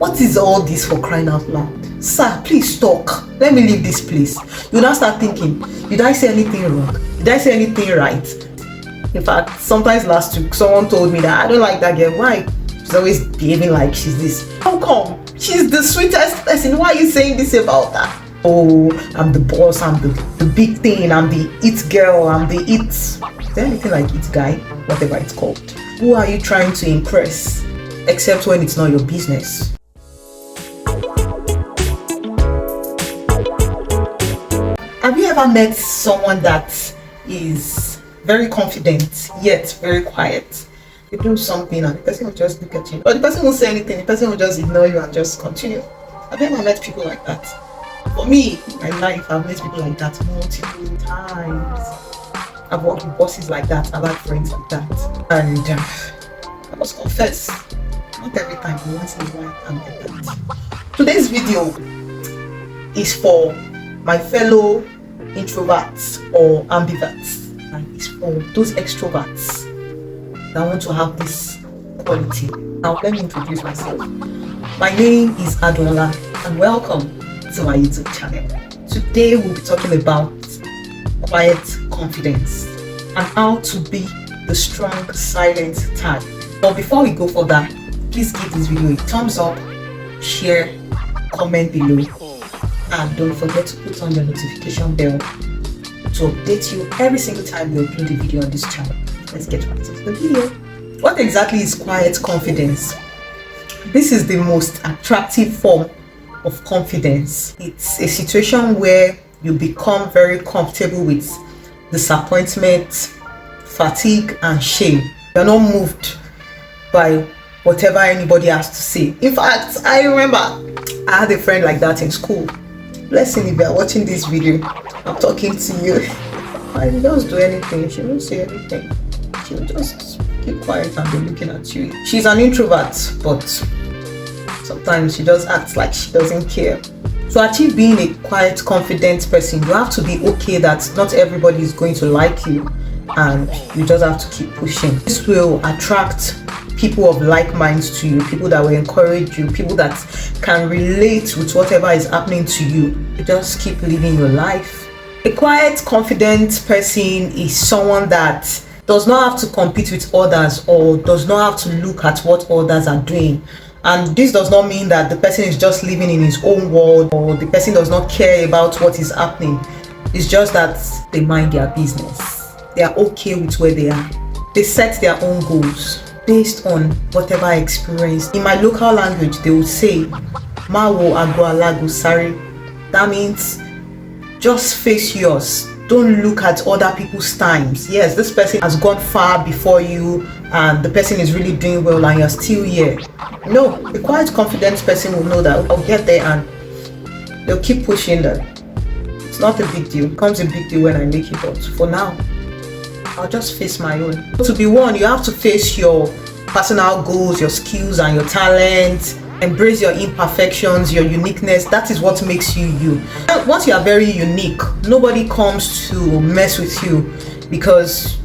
What is all this, for crying out loud? Sir, please talk. Let me leave this place. You now start thinking, did I say anything wrong? Did I say anything right? In fact, sometimes last week, someone told me that I don't like that girl. Why? She's always behaving like she's this. How come? She's the sweetest person. Why are you saying this about her? Oh, I'm the boss, I'm the big thing, I'm the it girl, I'm the it. Is there anything like it guy? Whatever it's called. Who are you trying to impress? Except when it's not your business. Have you ever met someone that is very confident yet very quiet? You do something and the person will just look at you, or the person won't say anything, the person will just ignore you and just continue. Have you ever met people like that? For me, in my life, I've met people like that multiple times. I've worked with bosses like that, I've had friends like that. And I must confess, not every time, but once in a while, I'm like that. Today's video is for my fellow introverts or ambiverts, and it's for those extroverts that want to have this quality. Now let me introduce myself. My name is Adunola and welcome to my YouTube channel. Today we'll be talking about quiet confidence and how to be the strong silent type. But before we go further, please give this video a thumbs up, share, comment below, and don't forget to put on the notification bell to update you every single time we upload a video on this channel. Let's get right into the video. What exactly is quiet confidence? This is the most attractive form of confidence. It's a situation where you become very comfortable with disappointment, fatigue, and shame. You're not moved by whatever anybody has to say. In fact, I remember I had a friend like that in school. Blessing, if you're watching this video, I'm talking to you. I don't do anything, she won't say anything. She'll just keep quiet and be looking at you. She's an introvert, but sometimes she just acts like she doesn't care. To achieve being a quiet, confident person, you have to be okay that not everybody is going to like you, and you just have to keep pushing. This will attract people of like minds to you, people that will encourage you, people that can relate with whatever is happening to you. You just keep living your life. A quiet, confident person is someone that does not have to compete with others or does not have to look at what others are doing. And this does not mean that the person is just living in his own world or the person does not care about what is happening. It's just that they mind their business. They are okay with where they are. They set their own goals based on whatever experience. In my local language, they would say, Mawo agbo alago sare. That means just face yours. Don't look at other people's times. Yes, this person has gone far before you and the person is really doing well and you're still here. No, a quiet, confident person will know that I'll get there and they'll keep pushing that. It's not a big deal. It becomes a big deal when I make it, but for now, I'll just face my own. To be one, you have to face your personal goals, your skills and your talents. Embrace your imperfections, your uniqueness. That is what makes you you. Once you are very unique, nobody comes to mess with you because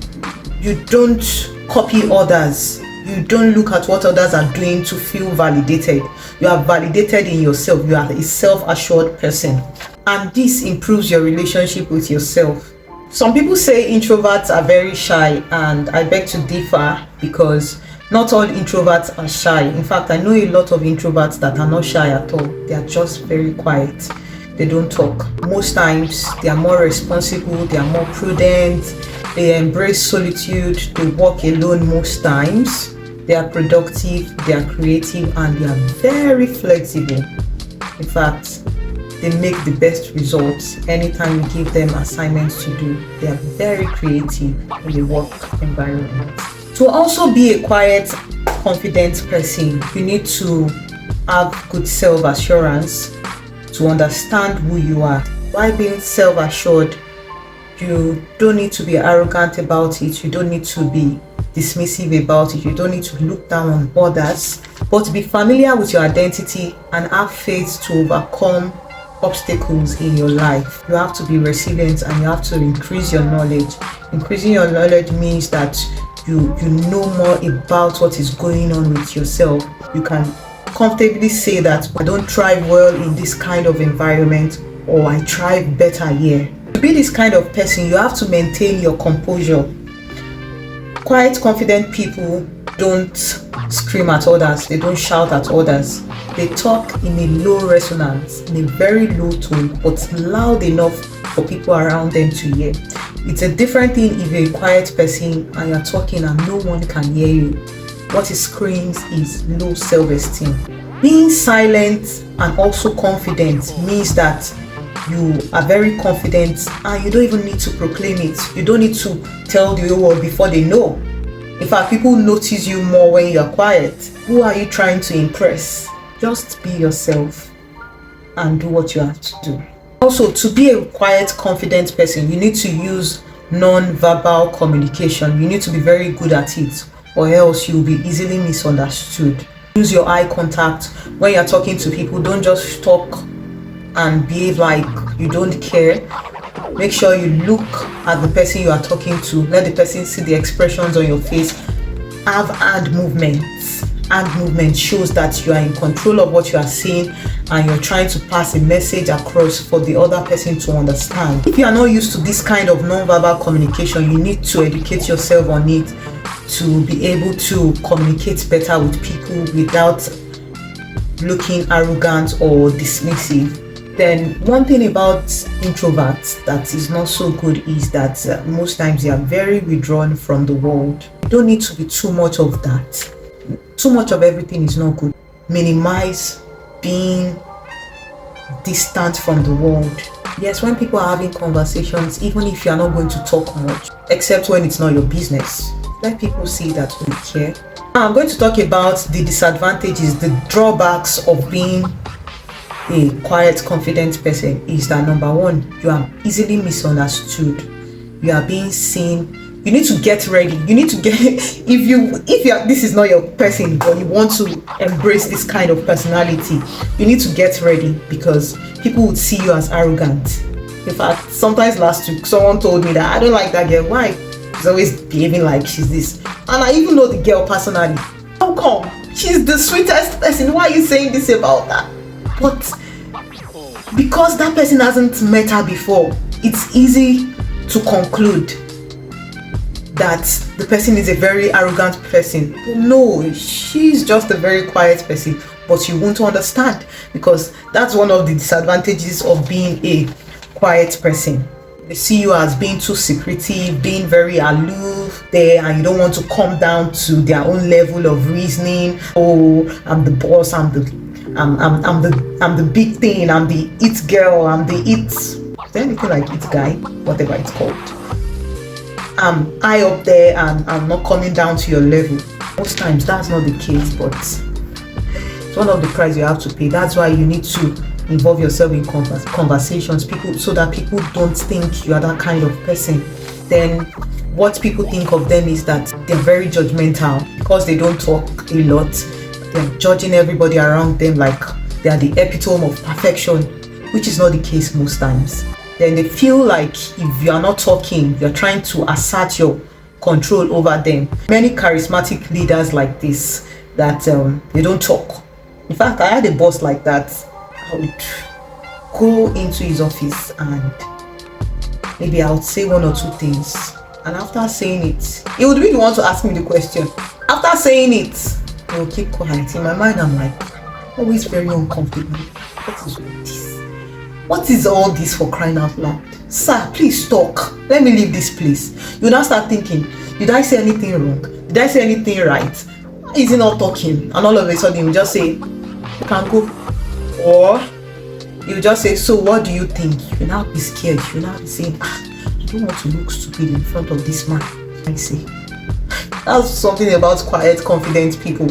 you don't copy others. You don't look at what others are doing to feel validated. You are validated in yourself. You are a self-assured person. And this improves your relationship with yourself. Some people say introverts are very shy, and I beg to differ because not all introverts are shy. In fact, I know a lot of introverts that are not shy at all. They are just very quiet. They don't talk. Most times, they are more responsible, they are more prudent, they embrace solitude, they work alone most times. They are productive, they are creative, and they are very flexible. In fact, they make the best results anytime you give them assignments to do. They are very creative in the work environment. To also be a quiet, confident person, you need to have good self-assurance, to understand who you are. While being self-assured, you don't need to be arrogant about it, you don't need to be dismissive about it, you don't need to look down on others, but be familiar with your identity and have faith to overcome obstacles in your life. You have to be resilient and you have to increase your knowledge. Increasing your knowledge means that you know more about what is going on with yourself. You can comfortably say that I don't thrive well in this kind of environment, or I thrive better here. To be this kind of person, you have to maintain your composure. Quiet, confident people don't scream at others, they don't shout at others. They talk in a low resonance, in a very low tone, but loud enough for people around them to hear. It's a different thing if you're a quiet person and you're talking and no one can hear you. What it screams is low self-esteem. Being silent and also confident means that you are very confident and you don't even need to proclaim it. You don't need to tell the whole world before they know. In fact, people notice you more when you are quiet. Who are you trying to impress? Just be yourself and do what you have to do. Also, to be a quiet, confident person, you need to use non-verbal communication. You need to be very good at it, or else you'll be easily misunderstood. Use your eye contact when you're talking to people. Don't just talk and behave like you don't care. Make sure you look at the person you are talking to. Let the person see the expressions on your face. Have hand movements. Hand movement shows that you are in control of what you are saying and you're trying to pass a message across for the other person to understand. If you are not used to this kind of non-verbal communication, you need to educate yourself on it to be able to communicate better with people without looking arrogant or dismissive. Then one thing about introverts that is not so good is that most times they are very withdrawn from the world. You don't need to be too much of that. Too much of everything is not good. Minimize being distant from the world. Yes, when people are having conversations, even if you are not going to talk much, except when it's not your business, let people see that you care. Now I'm going to talk about the disadvantages, the drawbacks of being a quiet, confident person. Is that number one, you are easily misunderstood. You are being seen. You need to get ready. You need to get this is not your person, but you want to embrace this kind of personality, you need to get ready because people would see you as arrogant. In fact, sometimes last week someone told me that I don't like that girl. Why? She's always behaving like she's this. And I even know the girl personally. How come? She's the sweetest person. Why are you saying this about that? But because that person hasn't met her before, it's easy to conclude that the person is a very arrogant person. No, she's just a very quiet person, but you won't understand because that's one of the disadvantages of being a quiet person. They see you as being too secretive, being very aloof there, and you don't want to come down to their own level of reasoning. Oh, I'm the boss, I'm the big thing, I'm the it girl, I'm the it. Is there anything like it guy? Whatever it's called. I'm high up there and I'm not coming down to your level. Most times that's not the case, but it's one of the price you have to pay. That's why you need to involve yourself in conversations, so that people don't think you are that kind of person. Then what people think of them is that they're very judgmental because they don't talk a lot. They're judging everybody around them like they are the epitome of perfection, which is not the case most times. Then they feel like if you are not talking, you're trying to assert your control over them. Many charismatic leaders like this, that they don't talk. In fact, I had a boss like that. I would go into his office and maybe I would say one or two things. And after saying it, he would really want to ask me the question. After saying it, he will keep quiet. In my mind, I'm like, always very uncomfortable. What is all this? What is all this, for crying out loud? Sir, please talk. Let me leave this place. You now start thinking, did I say anything wrong? Did I say anything right? Why is he not talking? And all of a sudden, you just say, you can go. Or you just say, so what do you think? You now be scared. You now be saying, I don't want to look stupid in front of this man. I say, that's something about quiet, confident people.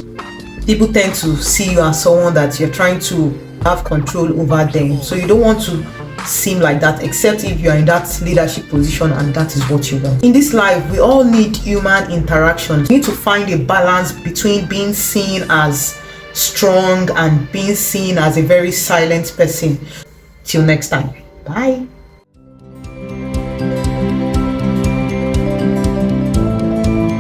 People tend to see you as someone that you're trying to have control over them. So you don't want to seem like that, except if you are in that leadership position and that is what you want. In this life, we all need human interaction. We need to find a balance between being seen as strong and being seen as a very silent person. Till next time. Bye.